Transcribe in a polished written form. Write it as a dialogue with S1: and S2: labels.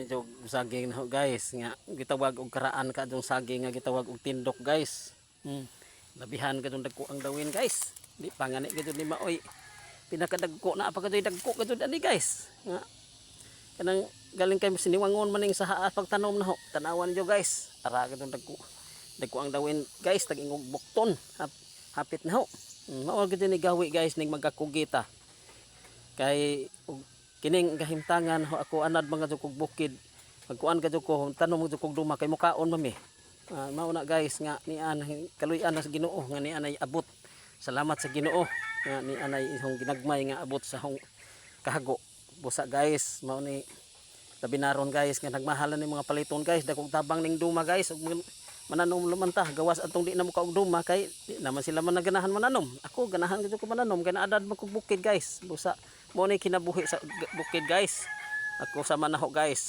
S1: Medyo saging na ho guys nga gitawag og karaan ka dong saging nga gitawag og tindok guys. Labihan ka dong dagko ang dawin guys. Di pa ngani gid ni maoy. Pinakadagko na pa kadoy dagko kadto ani guys. Nga kanang galing kay siniwangon maning sa pagtanom na ho. Tanawan niyo guys. Ara ka dong dagko. Dagko ang dawin guys tag-ingog bukton. Hapit na ho. Mao gid ni gawi guys ning magkakugita. Kay kining kahimtangan ho ako anad mga jukog bukid magkuan ka jukog tanom mo jukog duma kay mukaon mami mao na guys nga ni anay kaluy-an sa Ginoo nga ni anay abot salamat sa Ginoo nga ni anay ihong ginagmay nga abot sa hong kahago busa guys mao ni labinaron guys nga nagmahalan ni mga paliton guys dakog tabang ning duma guys ug mananom lumanta gawas atong di na mo kaog duma kay di naman sila man naganahan mananom ako ganahan gid ko mananom kay naadad man kog bukid guys busa mo ni kinabuhi sa bukid guys ako sa manaho guys